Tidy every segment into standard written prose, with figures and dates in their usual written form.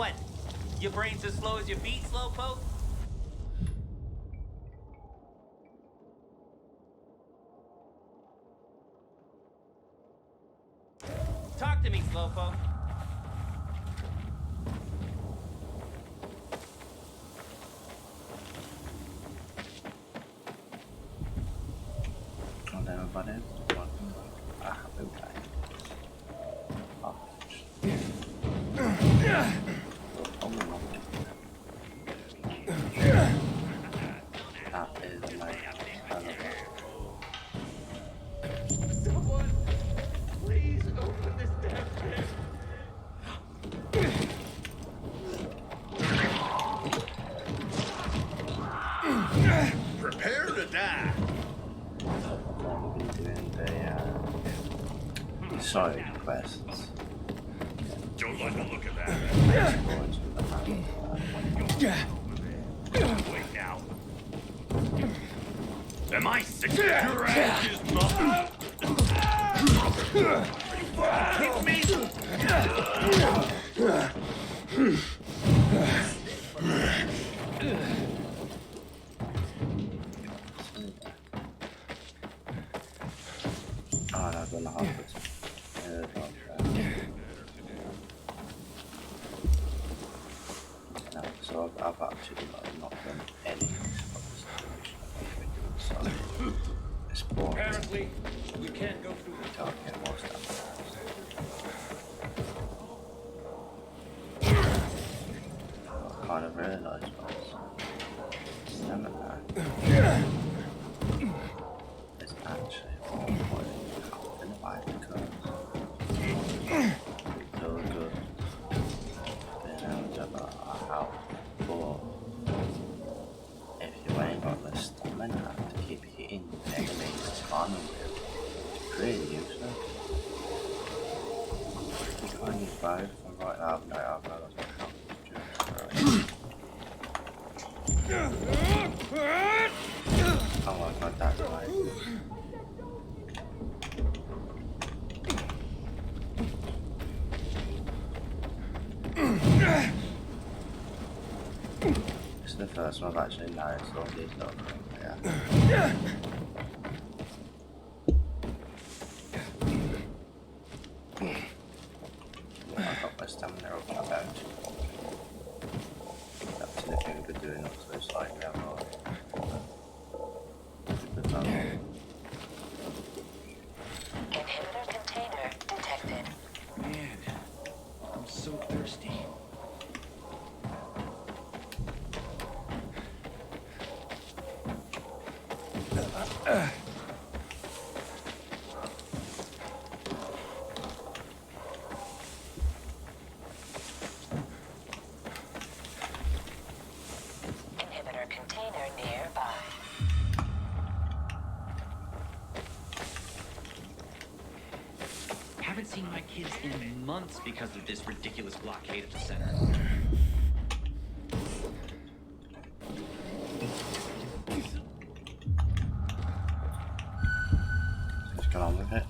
What? Your brain's as slow as your feet, slowpoke? Talk to me, slowpoke. Hello, buddy. Okay. Oh. That is amazing. Someone, please open this damn thing. Prepare to die. I've been doing the side quests. Don't like the look of that. Wait now. Am I sick of your ass is nothing? Kick me! Oh, no, I've done the half. So I've actually not done any of this. It's boring. Apparently, we can't go through the Can't get more stuff. I kind of realised was stamina is actually more important than life because it's so good being able to have a health, but if you ain't got the stamina to keep hitting enemies on with, it's pretty useless. You can't use both. I'm right now, no, I've got my health. Oh my god, that's right. It's the first one I've actually noticed all these little things, yeah. I've got my stamina up and about. That's the thing I've been doing up so slightly, I'm not. Inhibitor container detected. man. I'm so thirsty. Inhibitor container nearby. Haven't seen my kids in months because of this ridiculous blockade at the center. Let's get on with it.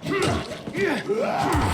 Inhibitor container nearby.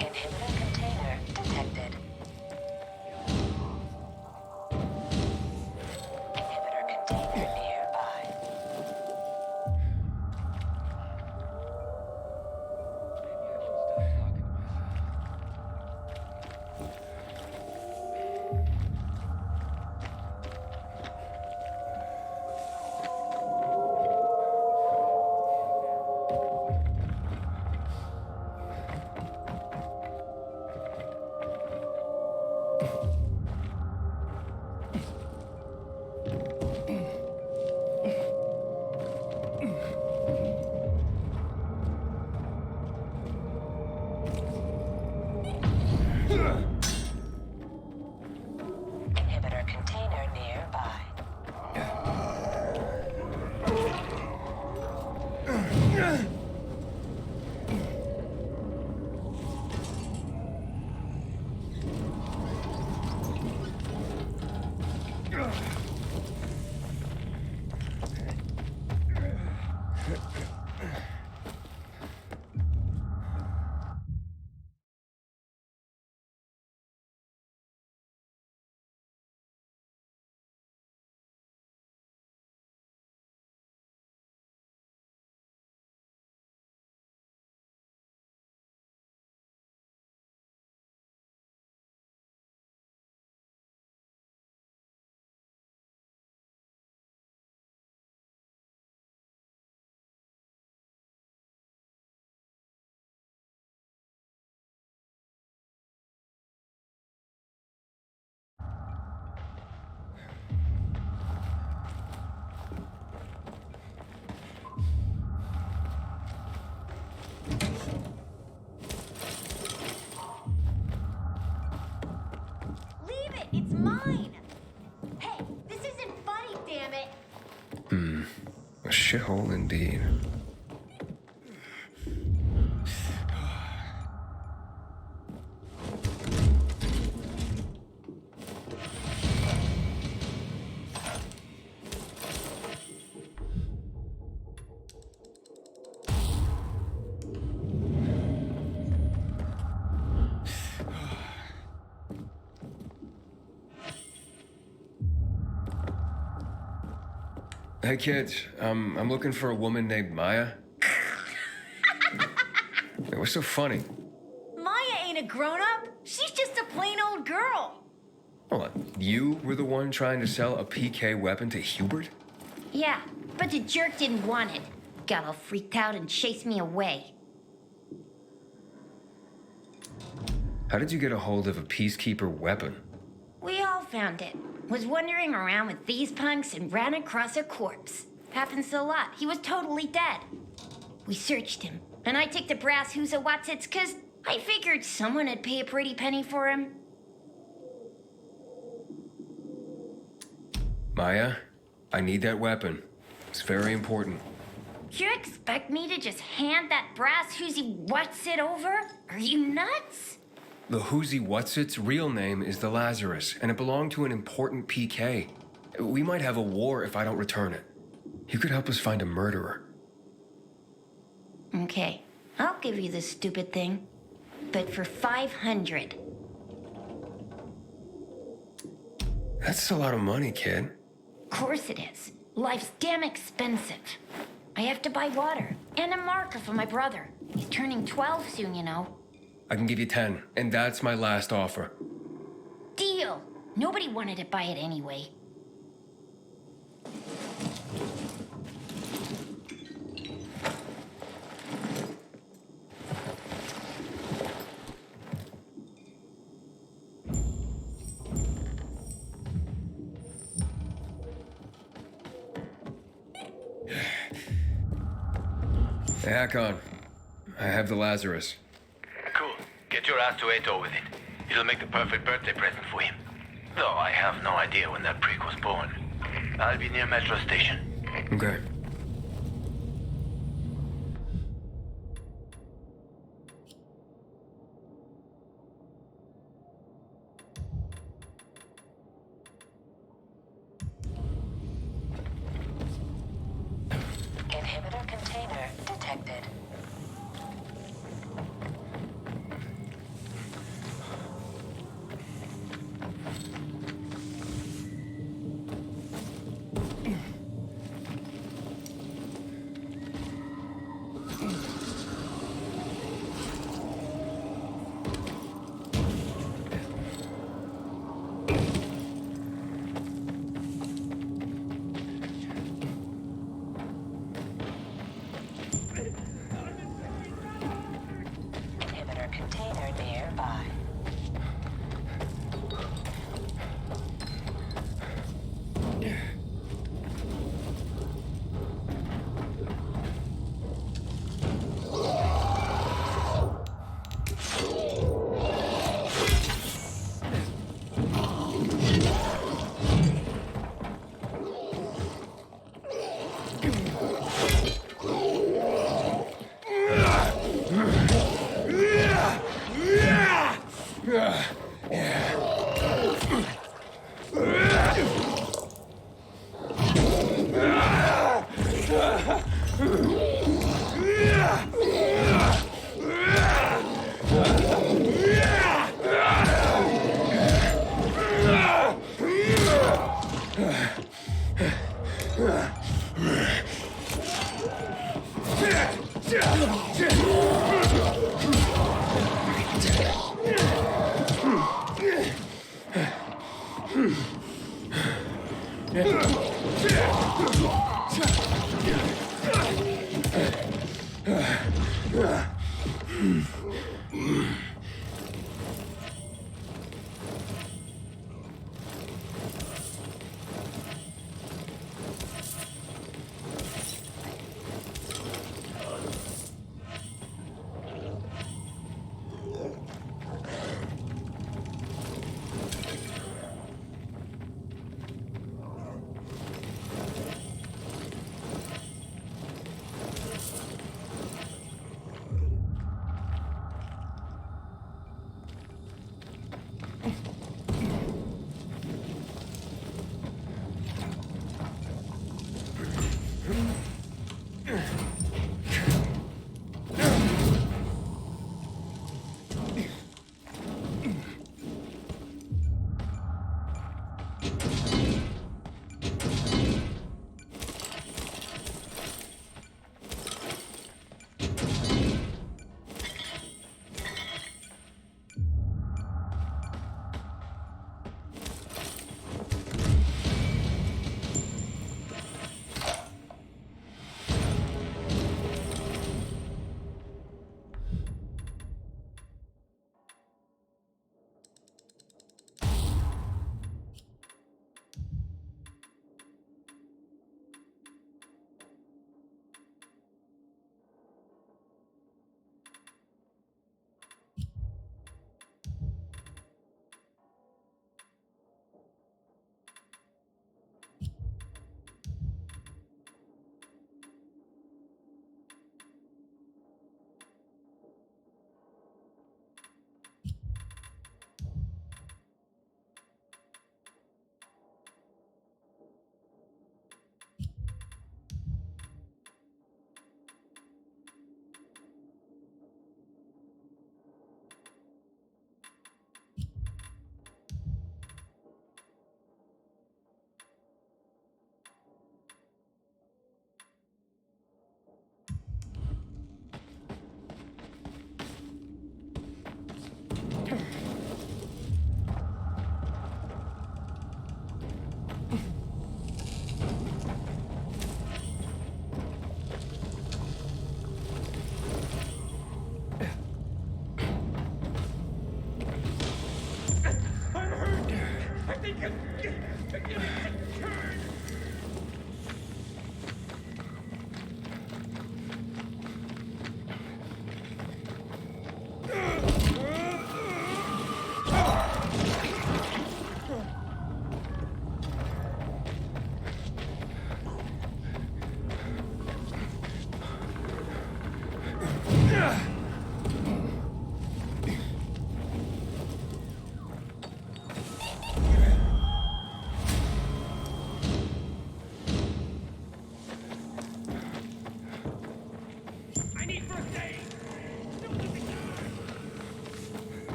Inhibitor container detected. Inhibitor container nearby. Inhibitor container nearby. Leave it! It's mine! Hey, this isn't funny, damn it! A shithole indeed. Hey kids, I'm looking for a woman named Maya. Hey, what's so funny? Maya ain't a grown-up. She's just a plain old girl. Hold on, you were the one trying to sell a PK weapon to Hubert? Yeah, but the jerk didn't want it. Got all freaked out and chased me away. How did you get a hold of a peacekeeper weapon? We all found it. Was wandering around with these punks and ran across a corpse. Happens a lot. He was totally dead. We searched him, and I took the brass who's a Watsits, 'cause I figured someone would pay a pretty penny for him. Maya, I need that weapon. It's very important. You expect me to just hand that brass whoosy Watsit over? Are you nuts? The Whoozy Whatsit's real name is the Lazarus, and it belonged to an important PK. We might have a war if I don't return it. You could help us find a murderer. Okay, I'll give you this stupid thing. But for 500. That's a lot of money, kid. Of course it is. Life's damn expensive. I have to buy water and a marker for my brother. He's turning 12 soon, you know. I can give you 10, and that's my last offer. Deal. Nobody wanted to buy it anyway. Hey, Hakon. I have the Lazarus. Cool. Get your ass to Ato with it. It'll make the perfect birthday present for him. Though I have no idea when that prick was born. I'll be near Metro Station. Okay. Inhibitor container detected. Inhibitor container nearby.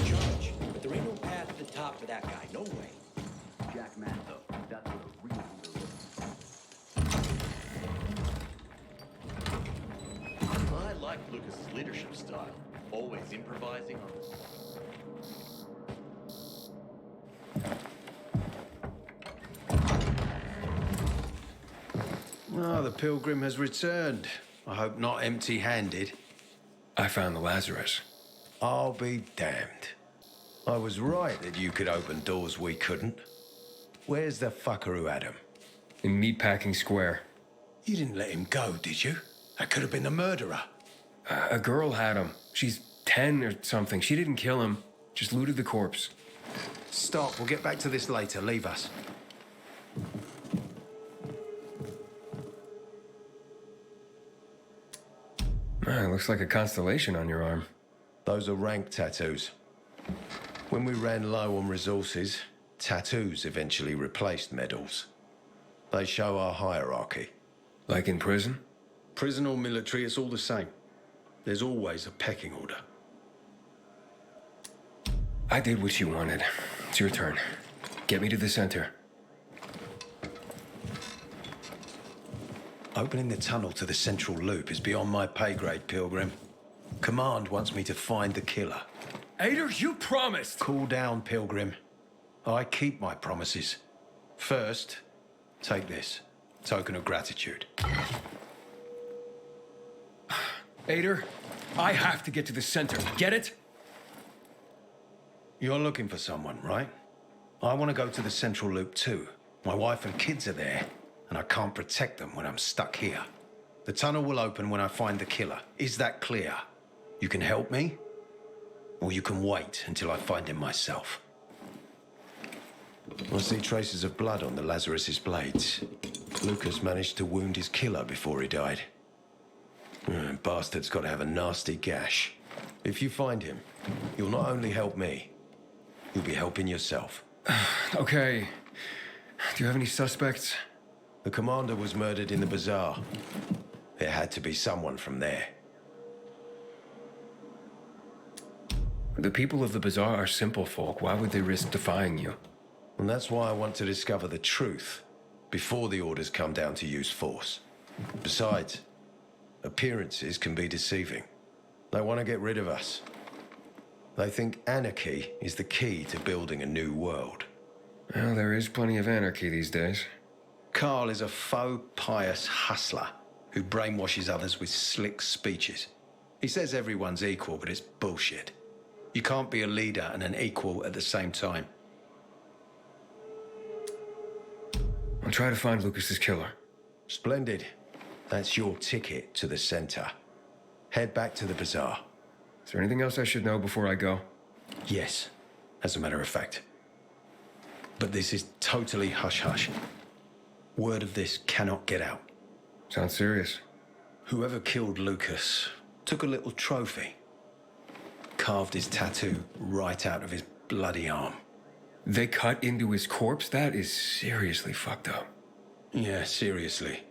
Judge, but there ain't no path to the top for that guy. No way. Jack Manto, that's what a real leader looks. I like Lucas's leadership style. Always improvising on the... Oh, the pilgrim has returned. I hope not empty-handed. I found the Lazarus. I'll be damned. I was right that you could open doors we couldn't. Where's the fucker who had him? In Meatpacking Square. You didn't let him go, did you? That could have been the murderer. A girl had him. She's 10 or something. She didn't kill him, just looted the corpse. Stop, we'll get back to this later. Leave us. Looks like a constellation on your arm. Those are rank tattoos. When we ran low on resources, tattoos eventually replaced medals. They show our hierarchy. Like in prison? Prison or military, it's all the same. There's always a pecking order. I did what you wanted. It's your turn. Get me to the center. Opening the tunnel to the central loop is beyond my pay grade, Pilgrim. Command wants me to find the killer. Ader, you promised! Cool down, Pilgrim. I keep my promises. First, take this. Token of gratitude. Ader, I have to get to the center. Get it? You're looking for someone, right? I want to go to the central loop too. My wife and kids are there, and I can't protect them when I'm stuck here. The tunnel will open when I find the killer. Is that clear? You can help me, or you can wait until I find him myself. I see traces of blood on the Lazarus's blades. Lucas managed to wound his killer before he died. Bastard's got to have a nasty gash. If you find him, you'll not only help me, you'll be helping yourself. Okay. Do you have any suspects? The commander was murdered in the bazaar. It had to be someone from there. The people of the bazaar are simple folk. Why would they risk defying you? And that's why I want to discover the truth before the orders come down to use force. Besides, appearances can be deceiving. They want to get rid of us. They think anarchy is the key to building a new world. Well, there is plenty of anarchy these days. Carl is a faux pious hustler who brainwashes others with slick speeches. He says everyone's equal, but it's bullshit. You can't be a leader and an equal at the same time. I'll try to find Lucas's killer. Splendid. That's your ticket to the center. Head back to the bazaar. Is there anything else I should know before I go? Yes, as a matter of fact. But this is totally hush-hush. Word of this cannot get out. Sounds serious. Whoever killed Lucas took a little trophy. Carved his tattoo right out of his bloody arm. They cut into his corpse? That is seriously fucked up. Yeah, seriously.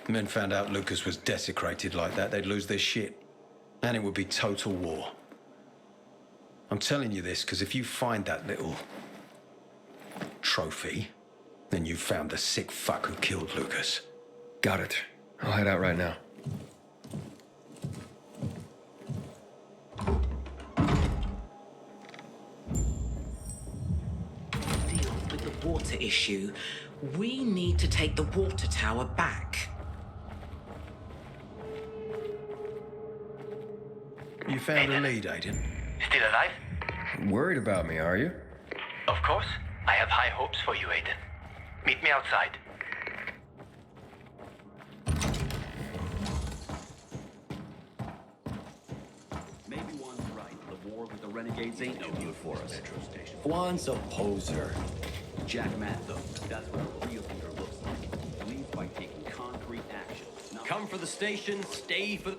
Men found out Lucas was desecrated like that, they'd lose their shit. And it would be total war. I'm telling you this because if you find that little trophy, then you found the sick fuck who killed Lucas. Got it. I'll head out right now. Deal with the water issue. We need to take the water tower back. You found a lead, Aiden? Still alive? Worried about me, are you? Of course. I have high hopes for you, Aiden. Meet me outside. Maybe Juan's right. The war with the renegades ain't no good for us. Juan's a poser. Jack Matt, though, that's what a real leader looks like. Leads by taking concrete action. Come for the station, stay for the...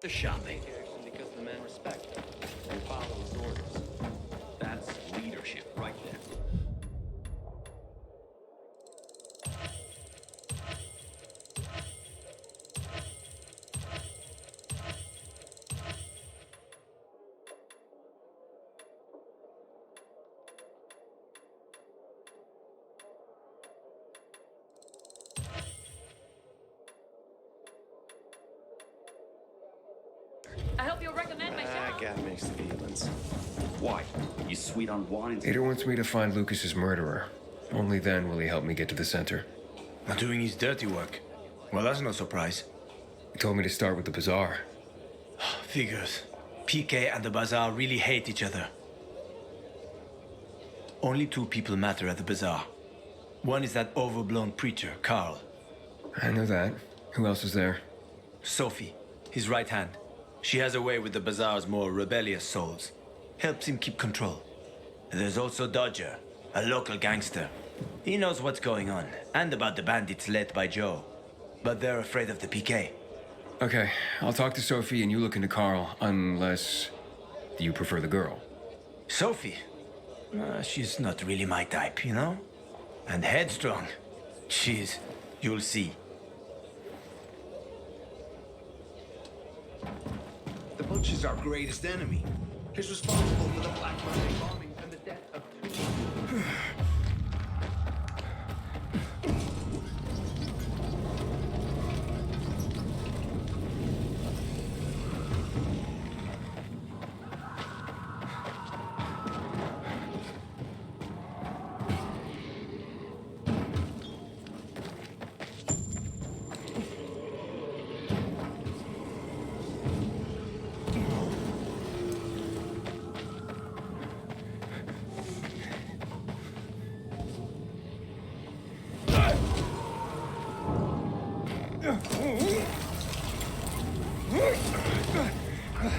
The shopping. Because the men respect him and follow his orders. That's leadership right there. I hope you'll recommend my shop. I got mixed feelings. Why? You sweet on Juan and... Ada wants me to find Lucas's murderer. Only then will he help me get to the center. Not doing his dirty work. Well, that's no surprise. He told me to start with the bazaar. Figures. PK and the bazaar really hate each other. Only two people matter at the bazaar. One is that overblown preacher, Carl. I know that. Who else is there? Sophie, his right hand. She has a way with the bazaar's more rebellious souls. Helps him keep control. There's also Dodger, a local gangster. He knows what's going on, and about the bandits led by Joe. But they're afraid of the PK. Okay, I'll talk to Sophie and you look into Carl, unless you prefer the girl. Sophie? She's not really my type, you know? And headstrong. You'll see. The Butch is our greatest enemy. He's responsible for the Black Monday bombing and the death of two...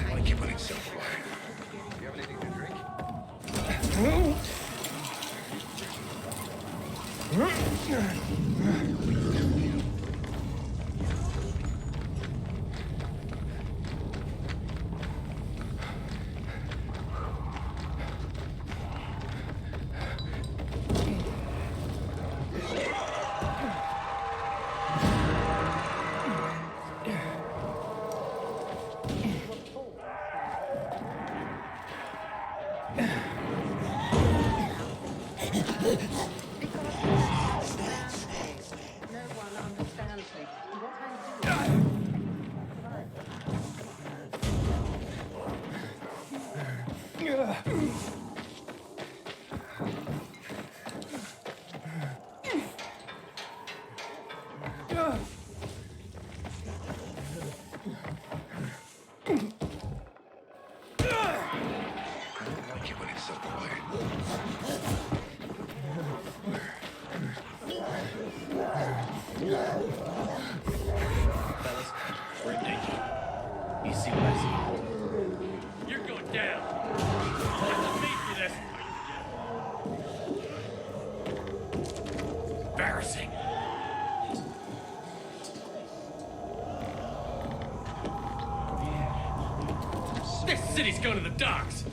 Why keep on it so far? You have anything to drink? embarrassing. This city's going to the dogs.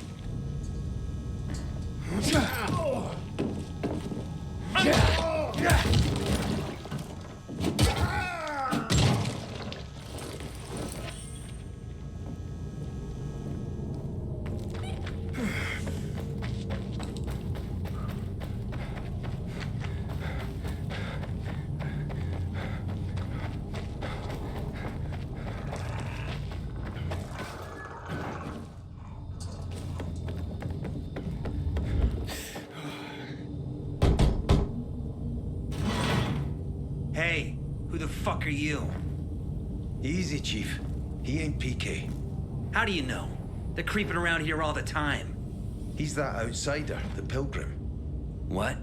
Hey, who the fuck are you? Easy, Chief. He ain't PK. How do you know? They're creeping around here all the time. He's that outsider, the pilgrim. What?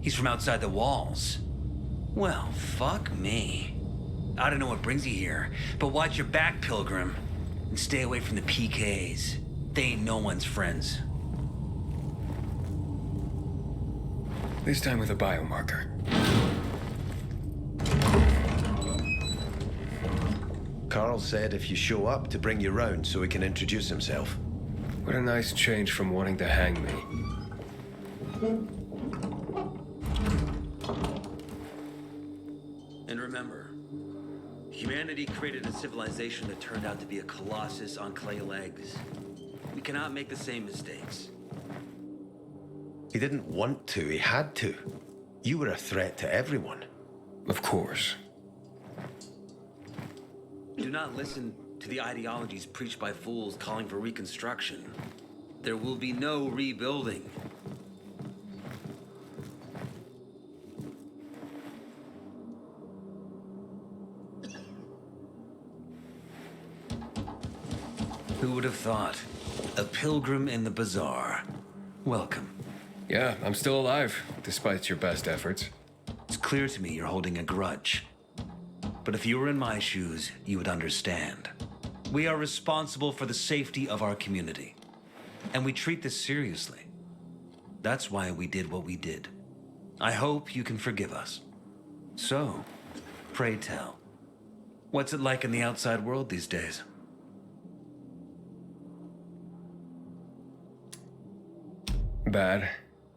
He's from outside the walls. Well, fuck me. I don't know what brings you here, but watch your back, Pilgrim. And stay away from the PKs. They ain't no one's friends. This time with a biomarker. Carl said if you show up to bring you round so he can introduce himself. What a nice change from wanting to hang me. And remember, humanity created a civilization that turned out to be a colossus on clay legs. We cannot make the same mistakes. He didn't want to, he had to. You were a threat to everyone. Of course. Do not listen to the ideologies preached by fools calling for reconstruction. There will be no rebuilding. Who would have thought? A pilgrim in the bazaar. Welcome. Yeah, I'm still alive, despite your best efforts. It's clear to me you're holding a grudge. But if you were in my shoes, you would understand. We are responsible for the safety of our community. And we treat this seriously. That's why we did what we did. I hope you can forgive us. So, pray tell, what's it like in the outside world these days? Bad,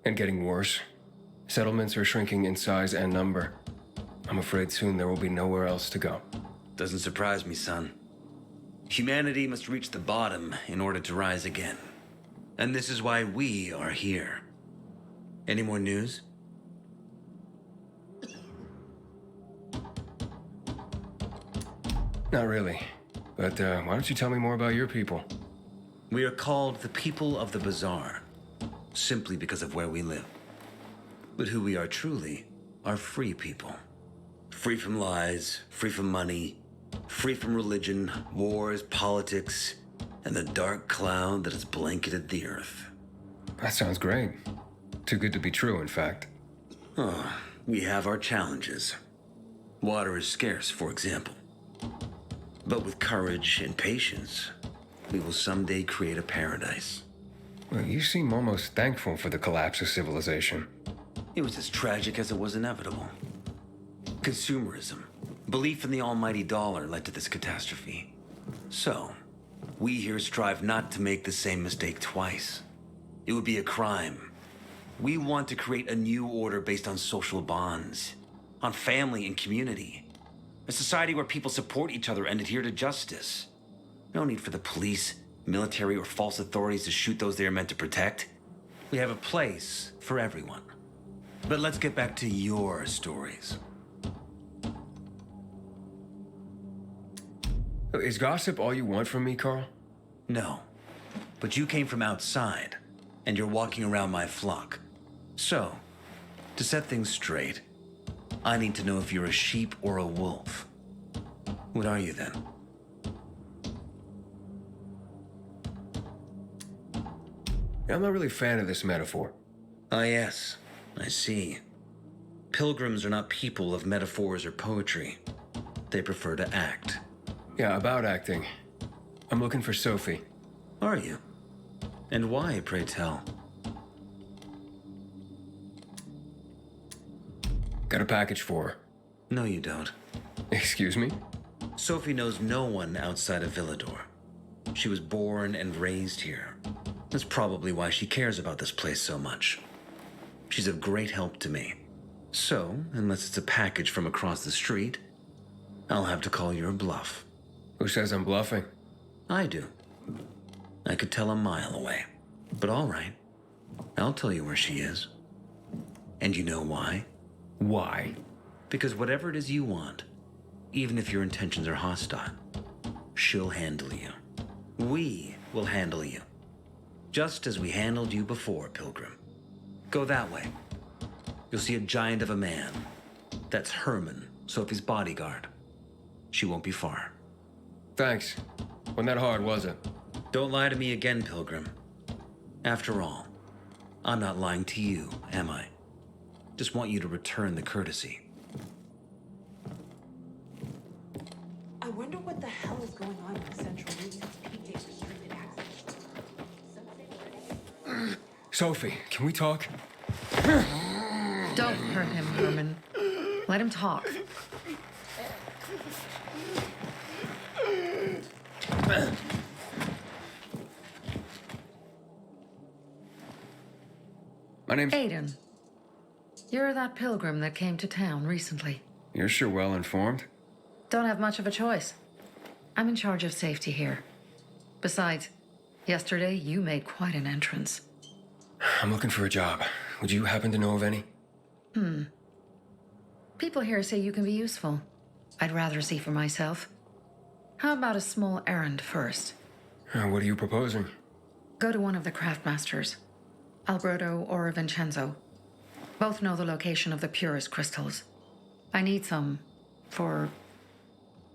and getting worse. Settlements are shrinking in size and number. I'm afraid soon there will be nowhere else to go. Doesn't surprise me, son. Humanity must reach the bottom in order to rise again. And this is why we are here. Any more news? Not really. But why don't you tell me more about your people? We are called the people of the bazaar, simply because of where we live. But who we are truly are free people. Free from lies, free from money, free from religion, wars, politics, and the dark cloud that has blanketed the earth. That sounds great. Too good to be true, in fact. Oh, we have our challenges. Water is scarce, for example. But with courage and patience, we will someday create a paradise. Well, you seem almost thankful for the collapse of civilization. It was as tragic as it was inevitable. Consumerism, belief in the almighty dollar led to this catastrophe. So, we here strive not to make the same mistake twice. It would be a crime. We want to create a new order based on social bonds, on family and community. A society where people support each other and adhere to justice. No need for the police, military, or false authorities to shoot those they are meant to protect. We have a place for everyone. But let's get back to your stories. Is gossip all you want from me, Carl? No. But you came from outside, and you're walking around my flock. So, to set things straight, I need to know if you're a sheep or a wolf. What are you then? I'm not really a fan of this metaphor. Ah, yes. I see. Pilgrims are not people of metaphors or poetry. They prefer to act. Yeah, about acting. I'm looking for Sophie. Are you? And why, pray tell? Got a package for her. No, you don't. Excuse me? Sophie knows no one outside of Villador. She was born and raised here. That's probably why she cares about this place so much. She's of great help to me. So, unless it's a package from across the street, I'll have to call your bluff. Who says I'm bluffing? I do. I could tell a mile away. But all right. I'll tell you where she is. And you know why? Why? Because whatever it is you want, even if your intentions are hostile, she'll handle you. We will handle you. Just as we handled you before, Pilgrim. Go that way. You'll see a giant of a man. That's Herman, Sophie's bodyguard. She won't be far. Thanks. Wasn't that hard, was it? Don't lie to me again, Pilgrim. After all, I'm not lying to you, am I? Just want you to return the courtesy. I wonder what the hell is going on in the Central Loop since PJ's restricted access. Sophie, can we talk? Don't hurt him, Herman. Let him talk. My name's... Aiden. You're that pilgrim that came to town recently. You're sure well informed. Don't have much of a choice. I'm in charge of safety here. Besides, yesterday you made quite an entrance. I'm looking for a job. Would you happen to know of any? People here say you can be useful. I'd rather see for myself. How about a small errand first? What are you proposing? Go to one of the craftmasters, Alberto or Vincenzo. Both know the location of the purest crystals. I need some for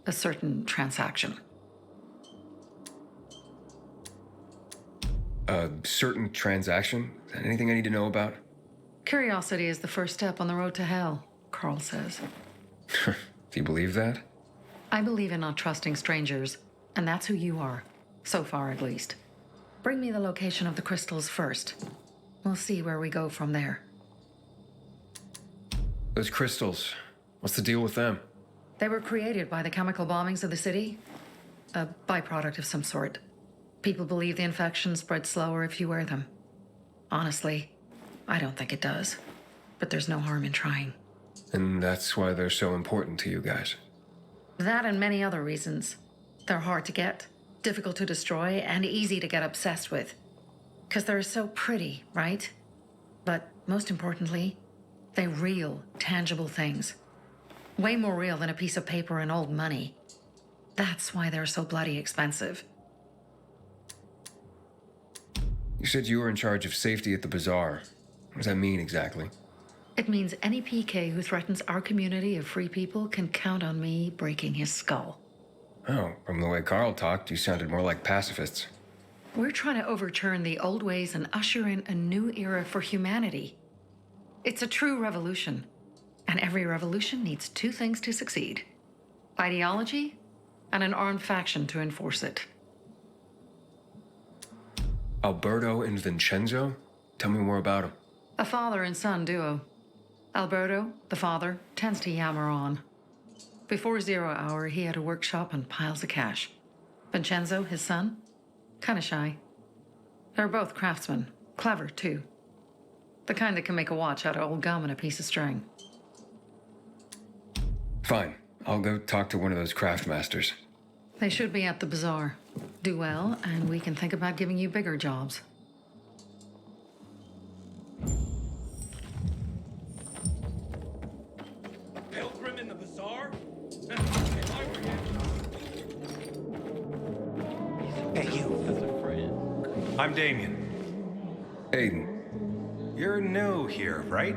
a certain transaction. A certain transaction? Is that anything I need to know about? Curiosity is the first step on the road to hell, Carl says. Do you believe that? I believe in not trusting strangers, and that's who you are. So far, at least. Bring me the location of the crystals first. We'll see where we go from there. Those crystals, what's the deal with them? They were created by the chemical bombings of the city. A byproduct of some sort. People believe the infection spreads slower if you wear them. Honestly, I don't think it does. But there's no harm in trying. And that's why they're so important to you guys. That and many other reasons. They're hard to get, difficult to destroy, and easy to get obsessed with. Because they're so pretty, right? But most importantly, they're real, tangible things. Way more real than a piece of paper and old money. That's why they're so bloody expensive. You said you were in charge of safety at the bazaar. What does that mean exactly? It means any PK who threatens our community of free people can count on me breaking his skull. Oh, from the way Carl talked, you sounded more like pacifists. We're trying to overturn the old ways and usher in a new era for humanity. It's a true revolution. And every revolution needs two things to succeed: ideology and an armed faction to enforce it. Alberto and Vincenzo? Tell me more about them. A father and son duo. Alberto, the father, tends to yammer on. Before 0 hour, he had a workshop and piles of cash. Vincenzo, his son, kinda shy. They're both craftsmen, clever too. The kind that can make a watch out of old gum and a piece of string. Fine. I'll go talk to one of those craft masters. They should be at the bazaar. Do well, and we can think about giving you bigger jobs. Pilgrim in the bazaar? Hey, you. I'm Damien. Aiden. You're new here, right?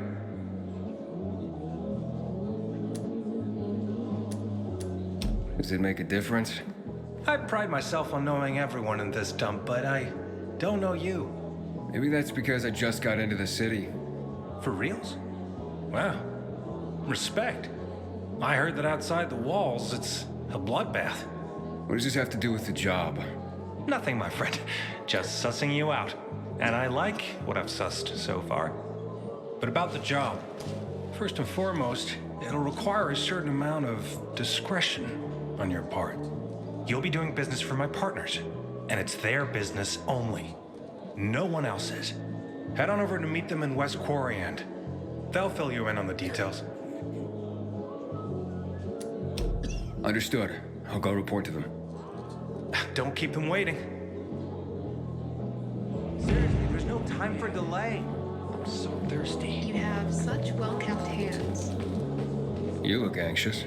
Does it make a difference? I pride myself on knowing everyone in this dump, but I don't know you. Maybe that's because I just got into the city. For reals? Wow. Respect. I heard that outside the walls, it's a bloodbath. What does this have to do with the job? Nothing, my friend. Just sussing you out. And I like what I've sussed so far. But about the job. First and foremost, it'll require a certain amount of discretion on your part. You'll be doing business for my partners, and it's their business only. No one else's. Head on over to meet them in West Quarry and they'll fill you in on the details. Understood. I'll go report to them. Don't keep them waiting. Seriously, there's no time for delay. I'm so thirsty. You have such well-kept hands. You look anxious.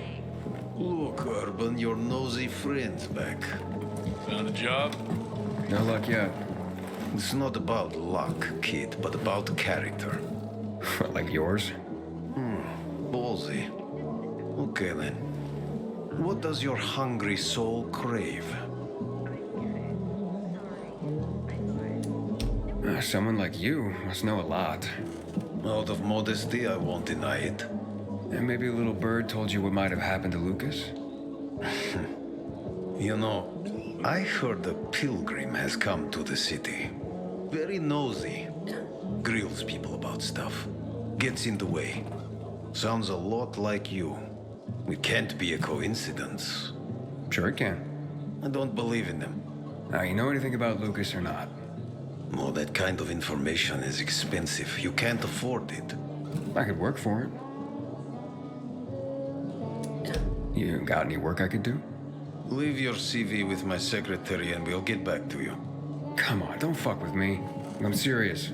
Look, Urban, your nosy friend's back. Found a job? No luck yet. It's not about luck, kid, but about character. Like yours? Ballsy. Okay, then. What does your hungry soul crave? Someone like you must know a lot. Out of modesty, I won't deny it. And maybe a little bird told you what might have happened to Lucas? You know, I heard a pilgrim has come to the city. Very nosy. Grills people about stuff. Gets in the way. Sounds a lot like you. It can't be a coincidence. Sure it can. I don't believe in them. Now, you know anything about Lucas or not? Well, that kind of information is expensive. You can't afford it. I could work for it. You got any work I could do? Leave your CV with my secretary and we'll get back to you. Come on, don't fuck with me. I'm serious.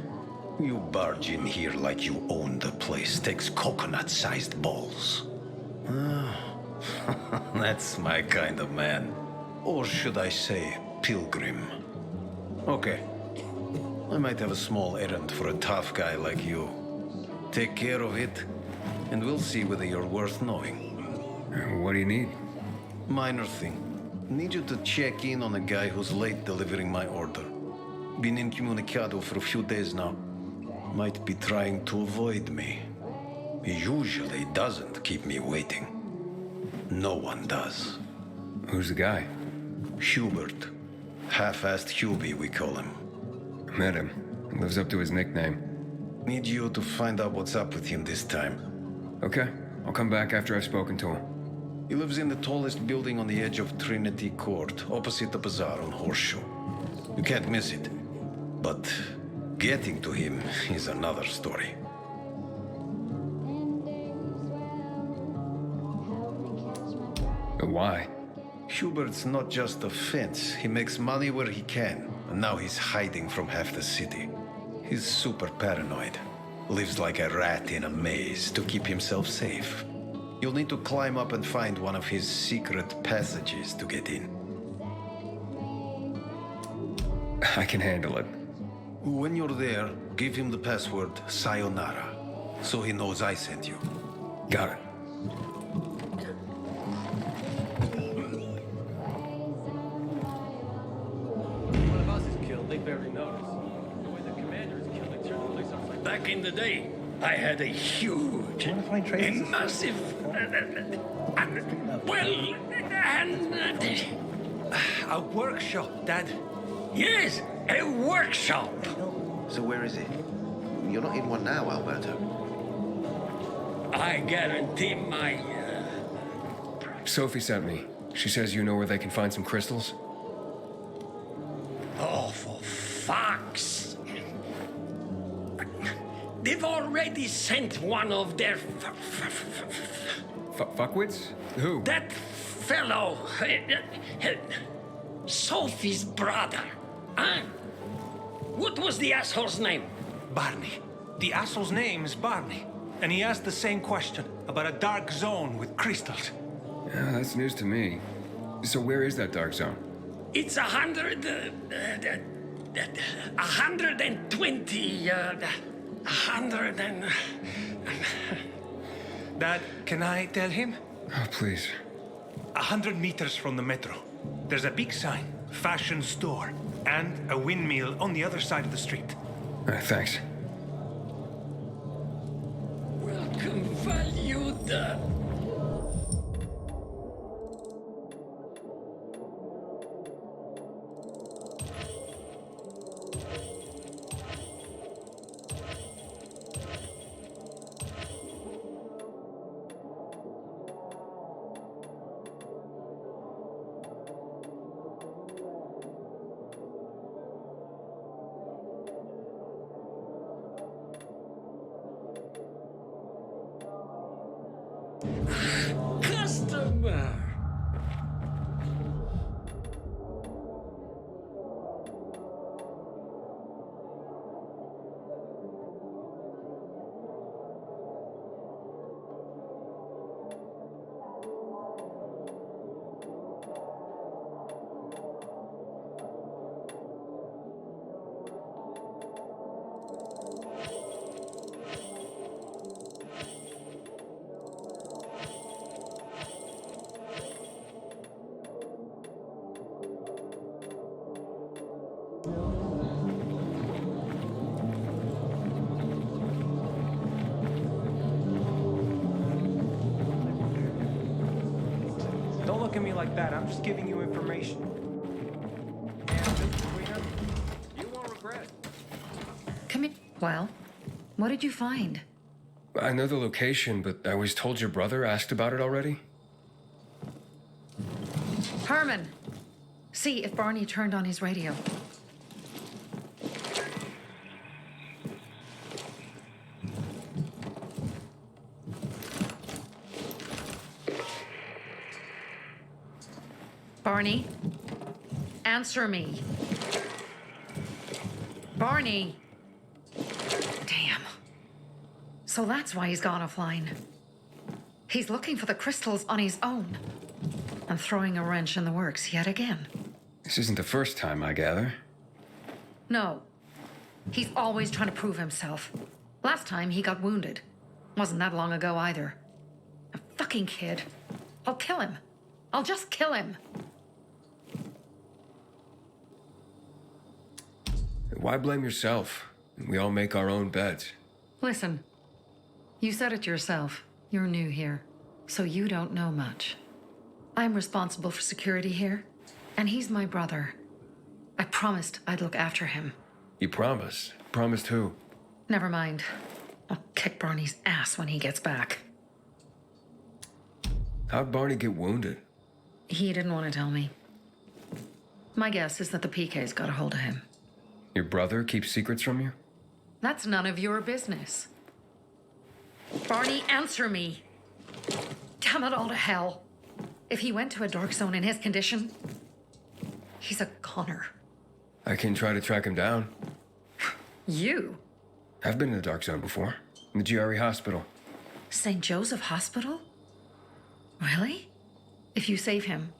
You barge in here like you own the place. Takes coconut-sized balls. That's my kind of man. Or should I say, pilgrim. Okay. I might have a small errand for a tough guy like you. Take care of it, and we'll see whether you're worth knowing. What do you need? Minor thing. Need you to check in on a guy who's late delivering my order. Been incommunicado for a few days now. Might be trying to avoid me. He usually doesn't keep me waiting. No one does. Who's the guy? Hubert. Half-assed Hubie, we call him. Met him. Lives up to his nickname. Need you to find out what's up with him this time. Okay. I'll come back after I've spoken to him. He lives in the tallest building on the edge of Trinity Court, opposite the bazaar on Horseshoe. You can't miss it. But getting to him is another story. Why? Hubert's not just a fence. He makes money where he can, and now he's hiding from half the city. He's super paranoid. Lives like a rat in a maze to keep himself safe. You'll need to climb up and find one of his secret passages to get in. I can handle it. When you're there, give him the password Sayonara, so he knows I sent you. Got it. One of us is killed, they barely notice. The way the commander is killed, they turn the place off like... Back in the day, I had a huge, a massive, A workshop, Dad. yes, a workshop. So where is it? You're not in one now, Alberto. I guarantee my... Sophie sent me. She says you know where they can find some crystals? Oh, for fuck's... They've already sent one of their... Fuckwits? Who? That fellow... Sophie's brother. Huh? What was the asshole's name? Barney. The asshole's name is Barney. And he asked the same question about a dark zone with crystals. Yeah, that's news to me. So where is that dark zone? It's 120... 100 and... Dad, can I tell him? Oh, please. 100 meters from the metro. There's a big sign, fashion store, and a windmill on the other side of the street. Thanks. Welcome, valued... Customer! Don't look at me like that. I'm just giving you information. You won't regret. Come in. Well, what did you find? I know the location, but I was told your brother asked about it already. Herman, see if Barney turned on his radio. Barney, answer me. Barney! Damn. So that's why he's gone offline. He's looking for the crystals on his own and throwing a wrench in the works yet again. This isn't the first time, I gather. No. He's always trying to prove himself. Last time he got wounded. Wasn't that long ago either. A fucking kid. I'll kill him. I'll just kill him. Why blame yourself? We all make our own beds. Listen, you said it yourself. You're new here, so you don't know much. I'm responsible for security here, and he's my brother. I promised I'd look after him. You promised? Promised who? Never mind. I'll kick Barney's ass when he gets back. How'd Barney get wounded? He didn't want to tell me. My guess is that the PK's got a hold of him. Your brother keeps secrets from you? That's none of your business. Barney, answer me. Damn it all to hell. If he went to a dark zone in his condition, he's a goner. I can try to track him down. You? I've been in the dark zone before. In the GRE hospital. St. Joseph Hospital? Really? If you save him,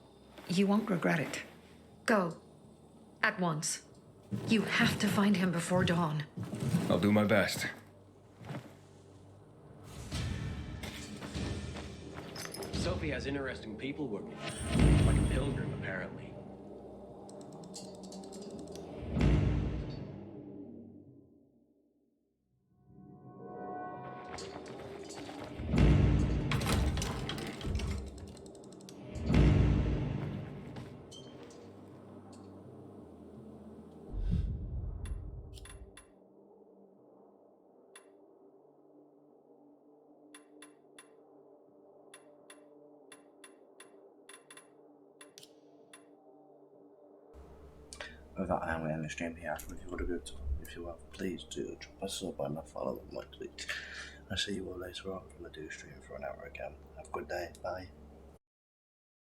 you won't regret it. Go. At once. You have to find him before dawn. I'll do my best. Sophie has interesting people working for her. Like a pilgrim, apparently. With that, I'm going to end the stream here. If you want a good time, if you have, please do drop a sub and follow my tweets. I'll see you all later on when I do stream for an hour again. Have a good day. Bye.